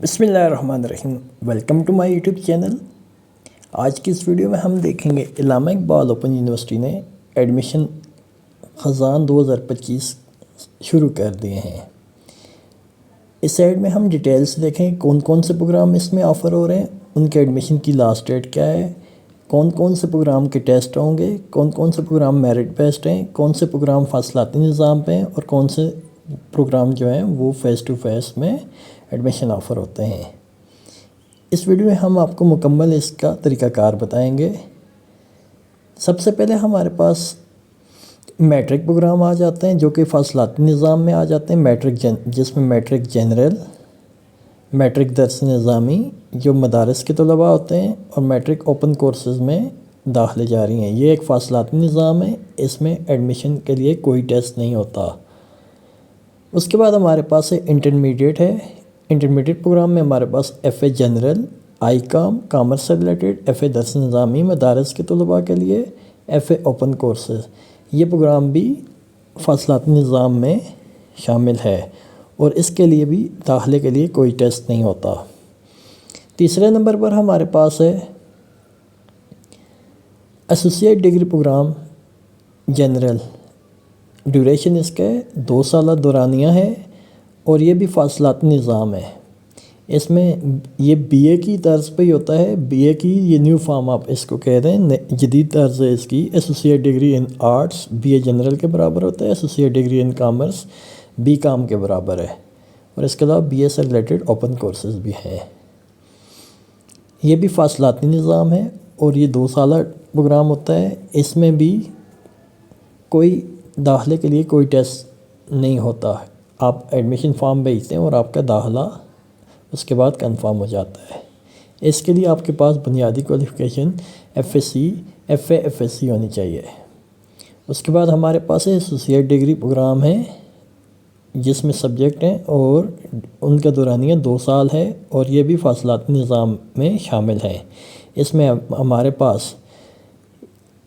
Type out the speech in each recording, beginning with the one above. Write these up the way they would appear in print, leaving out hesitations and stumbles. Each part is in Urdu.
بسم اللہ الرحمن الرحیم، welcome to my YouTube channel. آج کی اس ویڈیو میں ہم دیکھیں گے علامہ اقبال اوپن یونیورسٹی نے ایڈمیشن خزاں 2025 شروع کر دیے ہیں۔ اس سائڈ میں ہم ڈیٹیلز دیکھیں کون کون سے پروگرام اس میں آفر ہو رہے ہیں، ان کے ایڈمیشن کی لاسٹ ڈیٹ کیا ہے، کون کون سے پروگرام کے ٹیسٹ ہوں گے، کون کون سے پروگرام میرٹ بیسڈ ہیں، کون سے پروگرام فاصلاتی نظام پہ ہیں، اور کون سے پروگرام جو ہیں وہ فیس ٹو فیس میں ایڈمیشن آفر ہوتے ہیں۔ اس ویڈیو میں ہم آپ کو مکمل اس کا طریقہ کار بتائیں گے۔ سب سے پہلے ہمارے پاس میٹرک پروگرام آ جاتے ہیں جو کہ فاصلاتی نظام میں آ جاتے ہیں، جس میں میٹرک جنرل، میٹرک درس نظامی جو مدارس کے طلباء ہوتے ہیں، اور میٹرک اوپن کورسز میں داخلے جاری ہیں۔ یہ ایک فاصلاتی نظام ہے، اس میں ایڈمیشن کے لیے کوئی ٹیسٹ نہیں ہوتا۔ اس کے بعد ہمارے پاس انٹرمیڈیٹ ہے۔ انٹرمیڈیٹ پروگرام میں ہمارے پاس F A general, I com, commerce سے related, F A Dars Nizami مدارس کے طلباء کے لیے، ایف اے اوپن کورسز، یہ پروگرام بھی فاصلاتی نظام میں شامل ہے، اور اس کے لیے بھی داخلے کے لیے کوئی ٹیسٹ نہیں ہوتا۔ تیسرے نمبر پر ہمارے پاس ہے associate degree program general. Duration اس کے 2 سالہ دورانیہ ہے، اور یہ بھی فاصلاتی نظام ہے۔ اس میں یہ بی اے کی طرز پہ ہی ہوتا ہے، بی اے کی یہ نیو فارم آپ اس کو کہہ رہے ہیں، جدید طرز ہے اس کی۔ Associate degree in arts B A general کے برابر ہوتا ہے، associate degree in commerce B com کے برابر ہے، اور اس کے علاوہ بی اے سے ریلیٹڈ اوپن کورسز بھی ہیں۔ یہ بھی فاصلاتی نظام ہے، اور یہ 2 سالہ پروگرام ہوتا ہے۔ اس میں بھی کوئی داخلے کے لیے کوئی ٹیسٹ نہیں ہوتا، آپ ایڈمیشن فارم بھیجتے ہیں اور آپ کا داخلہ اس کے بعد کنفرم ہو جاتا ہے۔ اس کے لیے آپ کے پاس بنیادی کوالیفیکیشن ایف ایس سی ہونی چاہیے۔ اس کے بعد ہمارے پاس ایسوسیٹ ڈگری پروگرام ہے، جس میں سبجیکٹ ہیں اور ان کا دورانیہ 2 سال ہے، اور یہ بھی فاصلاتی نظام میں شامل ہے۔ اس میں ہمارے پاس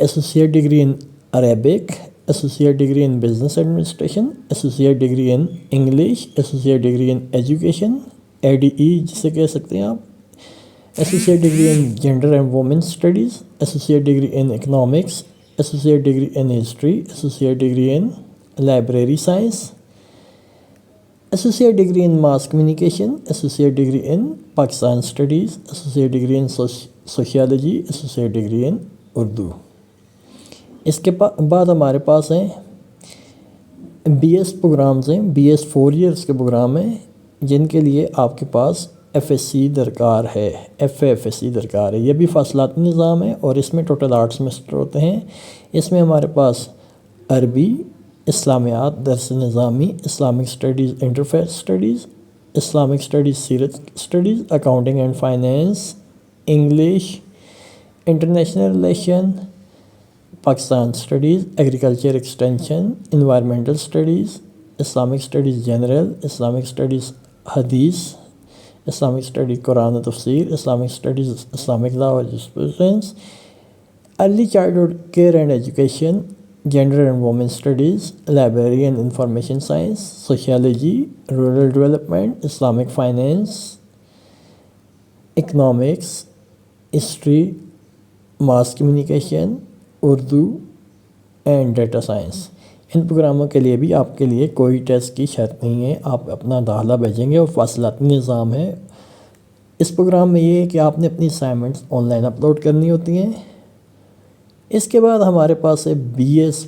associate degree in Arabic, associate degree in business administration, associate degree in English, associate degree in education, A D E جسے کہہ سکتے ہیں آپ، associate degree in gender and women studies, associate degree in economics, associate degree in history, associate degree in library science, associate degree in mass communication, associate degree in Pakistan studies, associate degree in sociology, associate degree in Urdu. اس کے بعد ہمارے پاس ہیں بی ایس پروگرامز ہیں، بی ایس 4 ایئرس کے پروگرام ہیں، جن کے لیے آپ کے پاس ایف ایس سی درکار ہے، ایف ایس سی درکار ہے۔ یہ بھی فاصلاتی نظام ہے، اور اس میں ٹوٹل 8 سیمسٹر ہوتے ہیں۔ اس میں ہمارے پاس عربی، اسلامیات Dars Nizami, Islamic studies interface studies, Islamic studies سیرت studies, accounting and finance, English, international relation, Pakistan studies, agriculture extension, environmental studies, Islamic studies general, Islamic studies حدیث، اسلامک اسٹڈی قرآن و تفسیر، اسلامک اسٹڈیز اسلامک لا و jurisprudence, early childhood care and education, gender and women studies, library and information science, sociology, rural development, Islamic finance, economics, history, mass communication, Urdu and data science. ان پروگراموں کے لیے بھی آپ کے لیے کوئی ٹیسٹ کی شرط نہیں ہے، آپ اپنا داخلہ بھیجیں گے، اور فاصلاتی نظام ہے۔ اس پروگرام میں یہ ہے کہ آپ نے اپنی اسائنمنٹس آن لائن اپلوڈ کرنی ہوتی ہیں۔ اس کے بعد ہمارے پاس بی ایس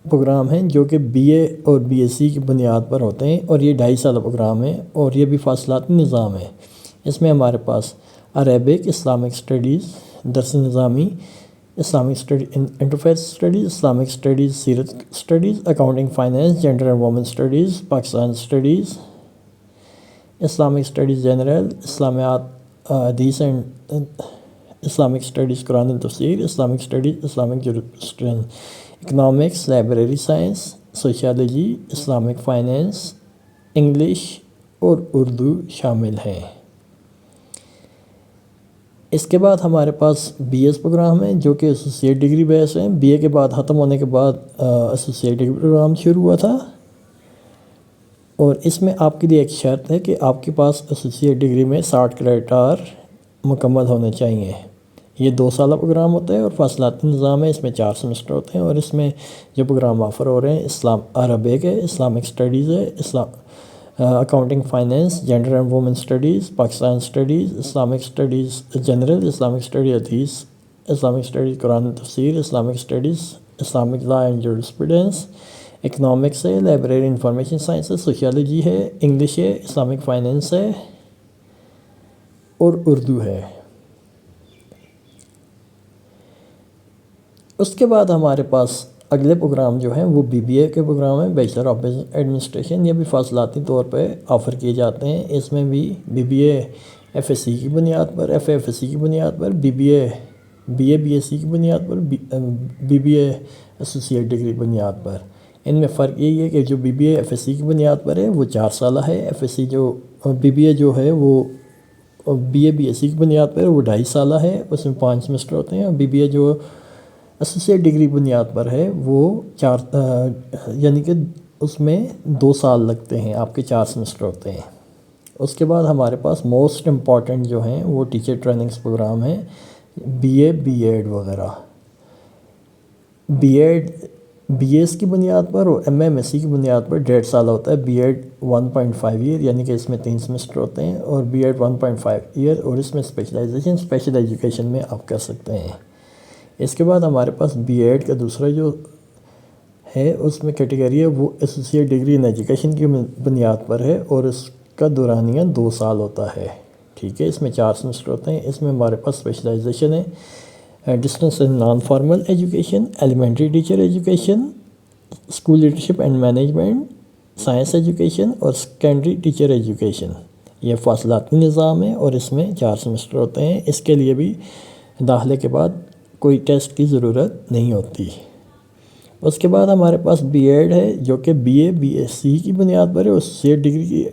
پروگرام ہیں، جو کہ بی اے اور بی ایس سی کی بنیاد پر ہوتے ہیں، اور یہ 2.5 سالہ پروگرام ہے، اور یہ بھی فاصلاتی نظام ہے۔ اس میں ہمارے پاس Arabic, Islamic studies Dars Nizami, Islamic study interface studies, Islamic studies سیرت studies, accounting finance, gender and women studies, Pakistan studies, Islamic studies general, اسلامیات حدیث اینڈ اسلامک اسٹڈیز قرآن و تفسیر، Islamic studies Islamic jurisprudence, economics, library science, sociology, Islamic finance, English اور اردو شامل ہیں۔ اس کے بعد ہمارے پاس بی ایس پروگرام ہے، جو کہ ایسوسیٹ ڈگری بیس ہیں۔ بی اے کے بعد ختم ہونے کے بعد ایسوسیٹ ڈگری پروگرام شروع ہوا تھا۔ اور اس میں آپ کے لیے ایک شرط ہے کہ آپ کے پاس ایسوسیٹ ڈگری میں 60 کریڈٹ آور مکمل ہونے چاہیے۔ یہ 2 سالہ پروگرام ہوتا ہے اور فاصلاتی نظام ہے، اس میں 4 سمسٹر ہوتے ہیں، اور اس میں جو پروگرام آفر ہو رہے ہیں عربک ہے، اسلامک اسٹڈیز ہے، accounting finance, gender and women studies, Pakistan studies, Islamic studies general, Islamic study حدیث، اسلامک اسٹڈیز قرآن تفسیر، Islamic studies, Islamic law and jurisprudence, economics ہے، لائبریری انفارمیشن سائنس ہے، سوشیالوجی ہے، انگلش ہے، اسلامک فائنینس ہے اور اردو ہے۔ اس کے بعد ہمارے پاس اگلے پروگرام جو ہیں وہ بی بی اے کے پروگرام ہیں، بیچلر آف بزنس ایڈمنسٹریشن۔ یہ بھی فاصلاتی طور پہ آفر کیے جاتے ہیں۔ اس میں بھی B B A F S C کی بنیاد پر، ایف ایس سی کی بنیاد پر، B B A B S C کی بنیاد پر، B B A associate degree بنیاد پر۔ ان میں فرق یہی ہے کہ جو B B A F S C کی بنیاد پر ہے وہ 4 سالہ ہے، ایف ایس سی جو بی بی اے جو ہے وہ بی ایس سی کی بنیاد پر وہ 2.5 سالہ ہے، اس میں 5 سمسٹر ہوتے ہیں، اور بی بی اے جو ایسوسیٹ ڈگری بنیاد پر ہے وہ 4 یعنی کہ اس میں 2 سال لگتے ہیں، آپ کے 4 سمسٹر ہوتے ہیں۔ اس کے بعد ہمارے پاس موسٹ امپورٹنٹ جو ہیں وہ ٹیچر ٹریننگز پروگرام ہیں، بی اے بی ایڈ وغیرہ۔ بی ایڈ بی ایس کی بنیاد پر اور ایم ایس سی کی بنیاد پر 1.5 سالہ ہوتا ہے، بی ایڈ 1.5 ایئر یعنی کہ اس میں 3 سمسٹر ہوتے ہیں، اور بی ایڈ 1.5 ایئر، اور اس میں اسپیشلائزیشن اسپیشل ایجوکیشن میں آپ کر سکتے ہیں۔ اس کے بعد ہمارے پاس بی ایڈ کا دوسرا جو ہے اس میں کیٹیگری ہے وہ ایسوسیٹ ڈگری ان ایجوکیشن کی بنیاد پر ہے، اور اس کا دورانیہ 2 سال ہوتا ہے، ٹھیک ہے۔ اس میں 4 سمسٹر ہوتے ہیں۔ اس میں ہمارے پاس اسپیشلائزیشن ہے distance and non formal education, elementary teacher education, school leadership and management, science education اور سیکنڈری ٹیچر ایجوکیشن۔ یہ فاصلاتی نظام ہے اور اس میں 4 سمسٹر ہوتے ہیں۔ اس کے لیے بھی داخلے کے بعد کوئی ٹیسٹ کی ضرورت نہیں ہوتی۔ اس کے بعد ہمارے پاس بی ایڈ ہے جو کہ B A B S C کی بنیاد پر ہے، ایسوسیٹ ڈگری کی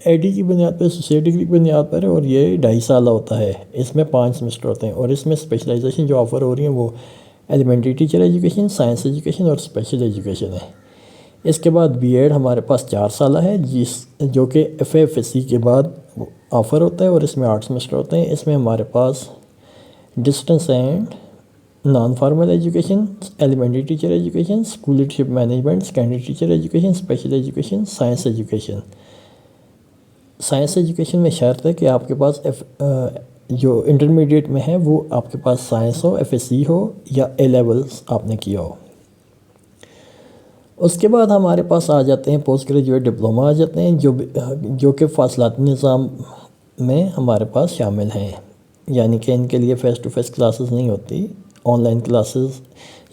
اے ڈی کی بنیاد پر، ایسوسیٹ ڈگری کی بنیاد پر ہے، اور یہ 2.5 سالہ ہوتا ہے۔ اس میں 5 سمسٹر ہوتے ہیں، اور اس میں اسپیشلائزیشن جو آفر ہو رہی ہیں وہ elementary teacher education, science education اور اسپیشل ایجوکیشن ہے۔ اس کے بعد بی ایڈ ہمارے پاس 4 سالہ ہے، جو کہ ایف ایس سی کے بعد آفر ہوتا ہے، اور اس میں 8 سمسٹر ہوتے ہیں۔ اس میں ہمارے پاس distance and non formal education, elementary teacher education, school leadership management, secondary teacher education, special education, science education. Science education میں شرط ہے کہ آپ کے پاس جو انٹرمیڈیٹ میں ہے وہ آپ کے پاس سائنس ہو، ایف ایس سی ہو یا اے لیولس آپ نے کیا ہو۔ اس کے بعد ہمارے پاس آ جاتے ہیں پوسٹ گریجویٹ ڈپلوما آ جاتے ہیں، جو کہ فاصلاتی نظام میں ہمارے پاس شامل ہیں، یعنی کہ ان کے لیے فیس ٹو فیس کلاسز نہیں ہوتی، آن لائن کلاسز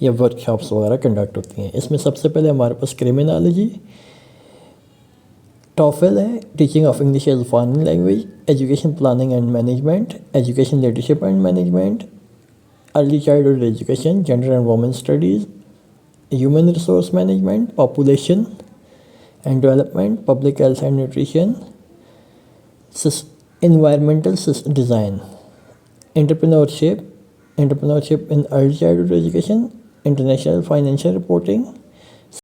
یا ورک شاپس وغیرہ کنڈکٹ ہوتی ہیں۔ اس میں سب سے پہلے ہمارے پاس کرمنالوجی، ٹوفل ہے، teaching of English as a foreign language, education planning and management, education leadership and management, early childhood education, gender and women studies, human resource management, population and development, public health and nutrition, environmental design, entrepreneurship in early childhood education, international financial reporting,